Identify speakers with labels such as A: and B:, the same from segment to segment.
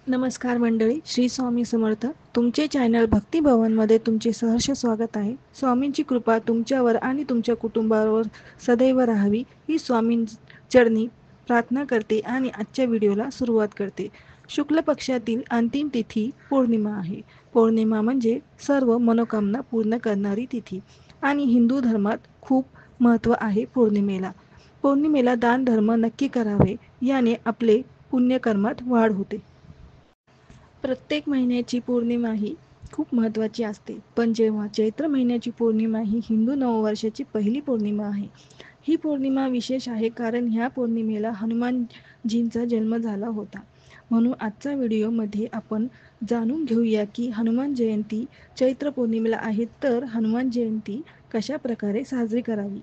A: नमस्कार मंडळी, श्री स्वामी समर्थ. तुमचे चॅनल भक्ती भवनमध्ये तुमचे सहर्ष स्वागत आहे. स्वामींची कृपा तुमच्यावर आणि तुमच्या कुटुंबावर सदैव राहावी ही चरणी प्रार्थना करते आणि आजच्या व्हिडिओला सुरुवात करते. शुक्ल पक्षातील अंतिम तिथी पौर्णिमा आहे. पौर्णिमा म्हणजे सर्व मनोकामना पूर्ण करणारी तिथी आणि हिंदू धर्मात खूप महत्त्व आहे पौर्णिमेला. पौर्णिमेला दान धर्म नक्की करावे, याने आपले पुण्यकर्मात वाढ होते. प्रत्येक महिन्याची पौर्णिमा ही खूप महत्त्वाची असते, पण जेव्हा चैत्र महिन्याची पौर्णिमा ही हिंदू नववर्षाची पहिली पौर्णिमा आहे. ही पौर्णिमा विशेष आहे कारण ह्या पौर्णिमेला हनुमानजींचा जन्म झाला होता. म्हणून आजच्या व्हिडिओमध्ये आपण जाणून घेऊया की हनुमान जयंती चैत्र पौर्णिमेला आहे, तर हनुमान जयंती कशा प्रकारे साजरी करावी,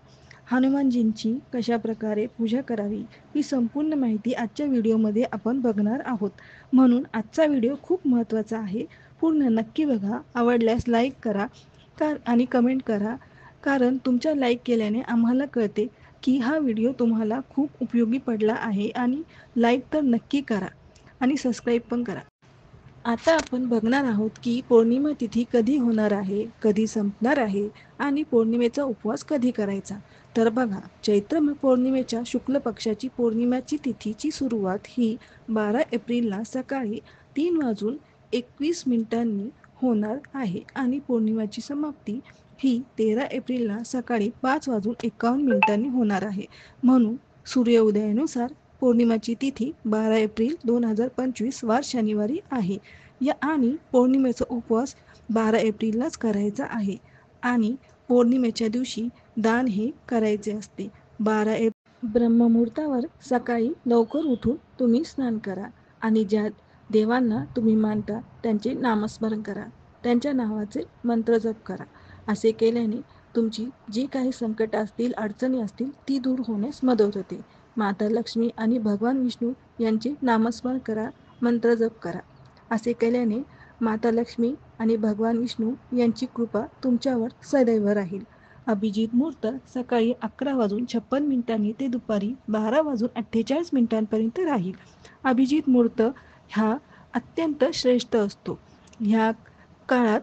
A: हनुमानजींची कशा प्रकारे पूजा करावी, ही संपूर्ण माहिती आजच्या व्हिडिओमध्ये आपण बघणार आहोत. म्हणून आजचा व्हिडिओ खूप महत्त्वाचा आहे. पूर्ण नक्की बघा. आवडल्यास लाईक करा आणि कमेंट करा, कारण तुमच्या लाईक केल्याने आम्हाला कळते की हा व्हिडिओ तुम्हाला खूप उपयोगी पडला आहे. आणि लाईक तर नक्की करा आणि सबस्क्राईब पण करा. आता आपण बघणार आहोत की पौर्णिमा तिथी कधी होणार आहे, कधी संपणार आहे आणि पौर्णिमेचा उपवास कधी करायचा. तर बघा, चैत्र पौर्णिमेच्या शुक्ल पक्षाची पौर्णिमेची तिथीची सुरुवात ही 12 एप्रिलला सकाळी 3:21 होणार आहे आणि पौर्णिमेची समाप्ती ही 13 एप्रिलला सकाळी 5:51 होणार आहे. म्हणून सूर्योदयानुसार पौर्णिमेची तिथी 12 एप्रिल 2025 वार शनिवारी आहे. आणि पौर्णिमेचा उपवास 12 एप्रिललाच करायचा आहे आणि पौर्णिमेच्या दिवशी दान हे करायचे असते. 12 एप्रिल ब्रह्ममुहूर्तावर सकाळी लवकर उठून तुम्ही स्नान करा आणि ज्या देवांना तुम्ही मानता त्यांचे नामस्मरण करा, त्यांच्या नावाचे मंत्र जप करा. असे केल्याने तुमची जी काही संकट असतील, अडचणी असतील, ती दूर होण्यास मदत होते. माता लक्ष्मी आणि भगवान विष्णू यांचे नामस्मरण करा, मंत्र जप करा. असे केल्याने माता लक्ष्मी आणि भगवान विष्णू यांची कृपा तुमच्यावर सदैव राहील. अभिजित मुहूर्त सकाळी 11:56 ते दुपारी 12:48 राहील. अभिजित मुहूर्त हा अत्यंत श्रेष्ठ असतो. ह्या काळात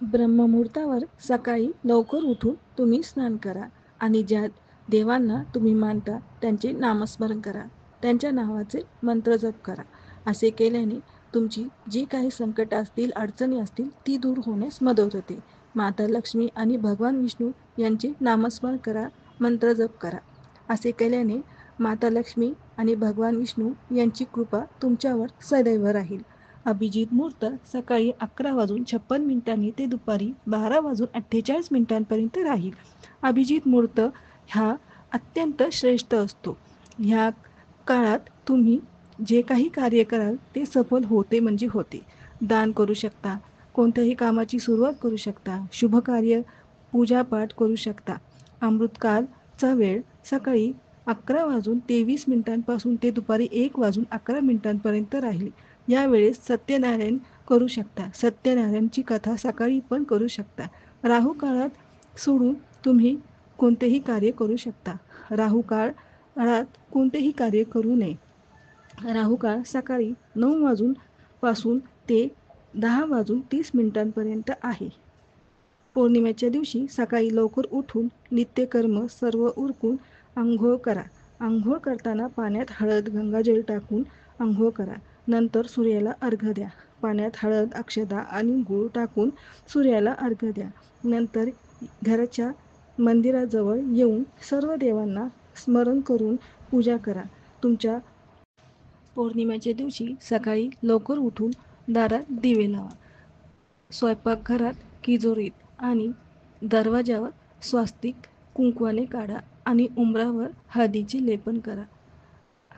A: ब्रह्ममुहूर्तावर सकाळी लवकर उठून तुम्ही स्नान करा आणि ज्या देवांना तुम्ही मानता त्यांचे नामस्मरण करा, त्यांच्या नावाचे मंत्र जप करा. असे केल्याने तुमची जी काही संकट असतील, अडचणी असतील, ती दूर होण्यास मदत होते. माता लक्ष्मी आणि भगवान विष्णू यांचे नामस्मरण करा, मंत्र जप करा. असे केल्याने माता लक्ष्मी आणि भगवान विष्णू यांची कृपा तुमच्यावर सदैव राहील. अभिजित मुहूर्त सकाळी 11:56 ते दुपारी 12:48 राहील. अभिजित मुहूर्त हा अत्यंत श्रेष्ठ असतो. ह्या काळात तुम्ही जे काही कार्य कराल ते सफल होते म्हणजे होते. दान करू शकता, कोणत्याही कामाची सुरुवात करू शकता, शुभकार्य पूजापाठ करू शकता. अमृतकालचा वेळ सकाळी 11:23 ते दुपारी 1:11 राहील. यावेळेस सत्यनारायण करू शकता. सत्यनारायणची कथा सकाळी पण करू शकता. राहू काळात सोडून तुम्ही कोणतेही कार्य करू शकता. राहू काळात कोणतेही कार्य करू नये. राहू काळ सकाळी 9 पासून ते 10:30 आहे. पौर्णिमेच्या दिवशी सकाळी लवकर उठून नित्यकर्म सर्व उरकून अंघोळ करा. अंघोळ करताना पाण्यात हळद, गंगाजल टाकून अंघोळ करा. नंतर सूर्याला अर्घ्य द्या. पाण्यात हळद, अक्षता आणि गूळ टाकून सूर्याला अर्घ्य द्या. नंतर घराच्या मंदिराजवळ येऊन सर्व देवांना स्मरण करून पूजा करा. तुमच्या पौर्णिमेच्या दिवशी सकाळी लवकर उठून दारात दिवे लावा. स्वयंपाकघरात, तिजोरीत आणि दरवाजावर स्वास्तिक कुंकवाने काढा आणि उंबरावर हळदीचे लेपन करा.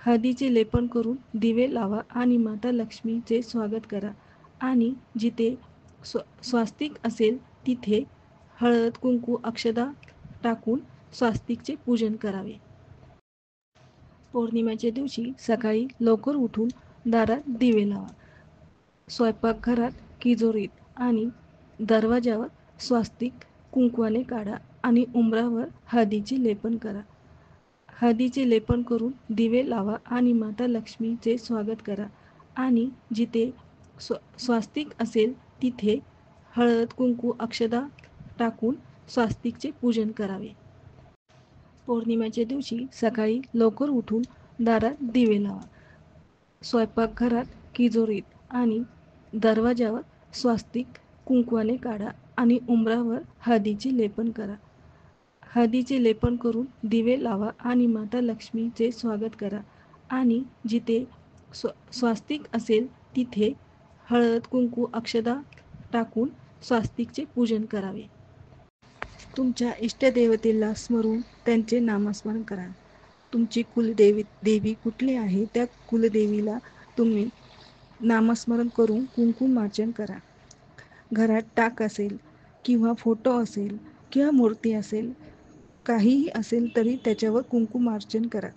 A: हळदीचे लेपन करून दिवे लावा आणि माता लक्ष्मीचे स्वागत करा आणि जिथे स्वास्तिक असेल तिथे हळद, कुंकू, अक्षता टाकून स्वास्तिकचे पूजन करावे. पौर्णिमेच्या दिवशी सकाळी लवकर उठून दारात दिवे लावा. स्वयंपाकघरात, तिजोरीत आणि दरवाजावर स्वास्तिक कुंकवाने काढा आणि उंबरावर हळदीचे लेपन करा. हळदीचे लेपन करून दिवे लावा आणि माता लक्ष्मीचे स्वागत करा आणि जिथे स्वास्तिक असेल तिथे हळद कुंकू अक्षता टाकून स्वास्तिकचे पूजन करावे. पौर्णिमेच्या दिवशी सकाळी लवकर उठून दारात दिवे लावा. स्वयंपाकघरात, तिजोरीत आणि दरवाजावर स्वास्तिक कुंकवाने काढा आणि उंबरावर हळदीचे लेपन करा. हळदीचे लेपन करून दिवे लावा आणि माता लक्ष्मीचे स्वागत करा आणि जिथे स्वास्तिक असेल तिथे हळद कुंकू अक्षता टाकून स्वास्तिकचे पूजन करावे. तुमच्या इष्टदेवतेला स्मरून त्यांचे नामस्मरण करा. तुमची देवी कुठली आहे त्या कुलदेवीला तुम्ही नामस्मरण करून कुंकुमार्चन करा. घरात टाक असेल किंवा फोटो असेल किंवा मूर्ती असेल, काहीही असेल तरी त्याच्यावर कुंकुमार्चन करा.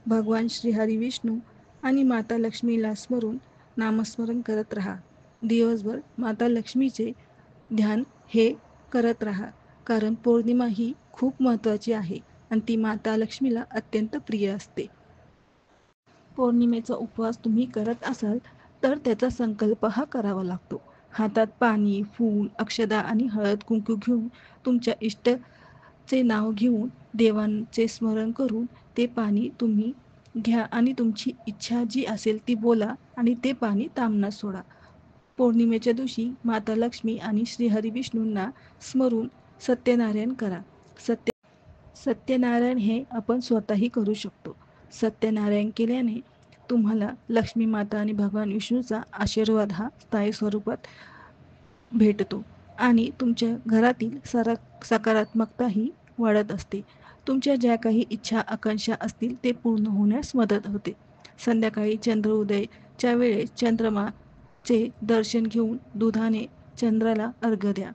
A: भगवान श्री हरी विष्णू आणि माता लक्ष्मीला स्मरून नामस्मरण करत राहा. दिवसभर माता लक्ष्मीचे ध्यान हे करत राहा, कारण पौर्णिमा ही खूप महत्त्वाची आहे आणि ती माता लक्ष्मीला अत्यंत प्रिय असते. पौर्णिमेचा उपवास तुम्ही करत असाल तर त्याचा संकल्प हा करावा लागतो. हातात पाणी, फूल, अक्षता आणि हळद कुंकू घेऊन तुमच्या इष्टचे नाव घेऊन देवांचे स्मरण करून ते पाणी तुम्ही घ्या आणि तुमची इच्छा जी असेल ती बोला आणि ते पाणी ताम्हनात सोडा. पौर्णिमेच्या दिवशी माता लक्ष्मी आणि श्री हरी विष्णूंना स्मरून सत्यनारायण करा. सत्यनारायण हे आपण स्वतःही करू शकतो. सत्यनारायण केल्याने तुम्हाला लक्ष्मी माता आणि भगवान विष्णूचा आशीर्वाद हा स्थायी स्वरूपात भेटतो आणि तुमच्या घरातील सकारात्मकताही वाढत असते. तुमच्या ज्या काही इच्छा आकांक्षा असतील ते पूर्ण होण्यास मदत होते. संध्याकाळी चंद्रोदयाच्या वेळेस चंद्रमाचे दर्शन घेऊन दुधाने चंद्राला अर्घ्य द्या.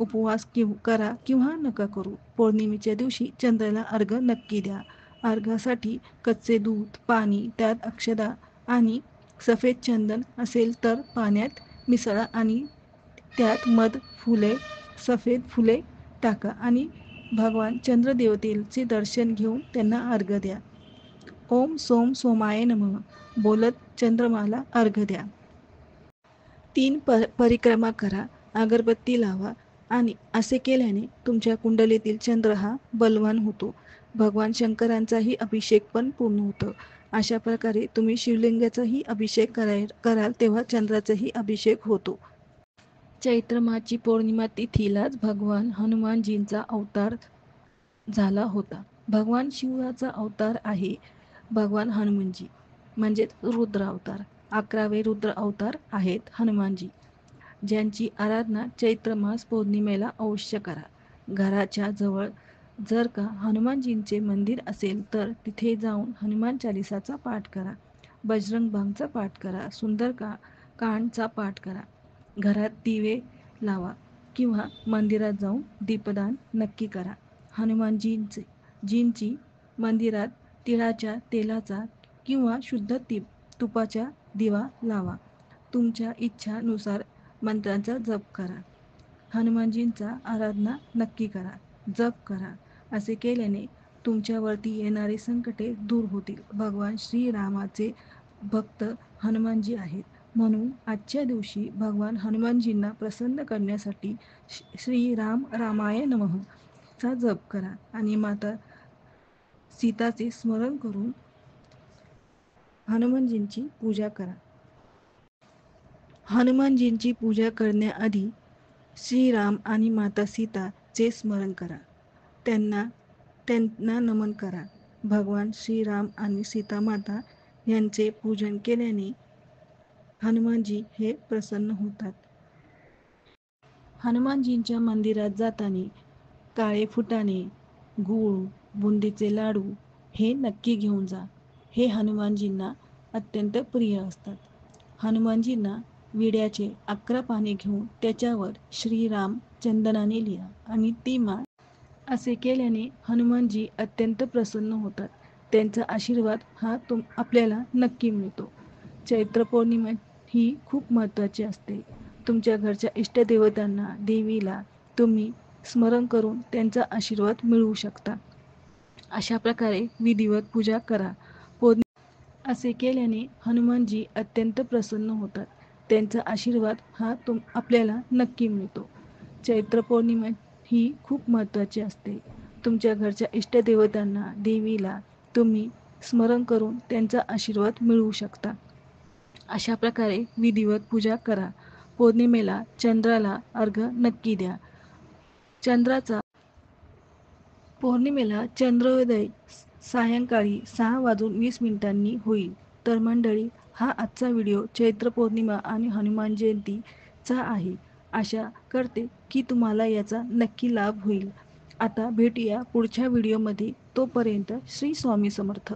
A: उपवास करा किंवा नका करू, पौर्णिमेच्या दिवशी चंद्राला अर्घ्य नक्की द्या. अर्घ्यासाठी कच्चे दूध, पाणी, त्यात अक्षता आणि सफेद चंदन असेल तर पाण्यात मिसळा आणि त्यात मध, फुले, सफेद फुले टाका आणि भगवान चंद्रदेवतेचे दर्शन घेऊन त्यांना अर्घ्य द्या. ओम सोम सोमाय नमः बोलत चंद्रमाला अर्घ्य द्या. 3 परिक्रमा करा, अगरबत्ती लावा आणि असे केल्याने तुमच्या कुंडलीतील चंद्र हा बलवान होतो. भगवान शंकरांचाही अभिषेक पण पूर्ण होतो. अशा प्रकारे तुम्ही शिवलिंगाचाही अभिषेक कराल तेव्हा चंद्राचाही अभिषेक होतो. चैत्र मासची पौर्णिमा तिथीलाच भगवान हनुमानजींचा अवतार झाला होता. भगवान शिवाचा अवतार आहे भगवान हनुमानजी, म्हणजेच रुद्र अवतार. 11वे रुद्र अवतार आहेत हनुमानजी, ज्यांची आराधना चैत्र मास पौर्णिमेला अवश्य करा. घराच्या जवळ जर का हनुमानजींचे मंदिर असेल तर तिथे जाऊन हनुमान चालिसाचा पाठ करा, बजरंग बाणचा पाठ करा, सुंदरकांडचा पाठ करा. घरात दिवे लावा मंदिरात जाऊन दीपदान नक्की करा. हनुमानजींची मंदिरात तिळाच्या तेलाचा किंवा शुद्ध तुपाचा दिवा लावा. तुमच्या इच्छानुसार मंत्रांचा जप करा. हनुमानजींचा आराधना नक्की करा, जप करा. असे केल्याने तुमच्यावरती येणारे संकटे दूर होतील. भगवान श्रीरामाचे भक्त हनुमानजी आहेत, म्हणून आजच्या दिवशी भगवान हनुमानजींना प्रसन्न करण्यासाठी श्रीराम रामाय नमः चा जप करा आणि माता सीताचे स्मरण करून हनुमानजींची पूजा करा. हनुमानजींची पूजा करण्याआधी श्रीराम आणि माता सीताचे स्मरण करा, त्यांना नमन करा. भगवान श्रीराम आणि सीता माता यांचे पूजन केल्याने हनुमानजी हे प्रसन्न होतात. हनुमानजींच्या मंदिरात जाताना काळे फुटाणे, गूळ, बुंदीचे लाडू हे नक्की घेऊन जा. हे हनुमानजींना अत्यंत प्रिय असतात. हनुमानजींना विड्याचे 11 पाने घेऊन त्याच्यावर श्रीराम चंदनाने लिहा आणि ती माळ. असे केल्याने हनुमानजी अत्यंत प्रसन्न होतात. त्यांचा आशीर्वाद हा आपल्याला नक्की मिळतो. चैत्र पौर्णिमा ही खूप महत्त्वाची असते. तुमच्या घरच्या इष्टदेवतांना, देवीला तुम्ही स्मरण करून त्यांचा आशीर्वाद मिळवू शकता. अशा प्रकारे विधिवत पूजा करा. असे केल्याने हनुमानजी अत्यंत प्रसन्न होतात. त्यांचा आशीर्वाद हा आपल्याला नक्की मिळतो. चैत्र पौर्णिमा ही खूप महत्त्वाची असते. तुमच्या घरच्या इष्टदेवतांना, देवीला तुम्ही स्मरण करून त्यांचा आशीर्वाद मिळवू शकता. अशा प्रकारे विधिवत पूजा करा. पौर्णिमेला चंद्राला अर्घ्य नक्की द्या. पौर्णिमेला चंद्रोदय सायंकाळी 6:20 होईल. तर मंडळी, हा आजचा व्हिडिओ चैत्र पौर्णिमा आणि हनुमान जयंतीचा आहे. आशा करते की तुम्हाला याचा नक्की लाभ होईल. आता भेटूया पुढच्या व्हिडिओमध्ये. तोपर्यंत श्री स्वामी समर्थ.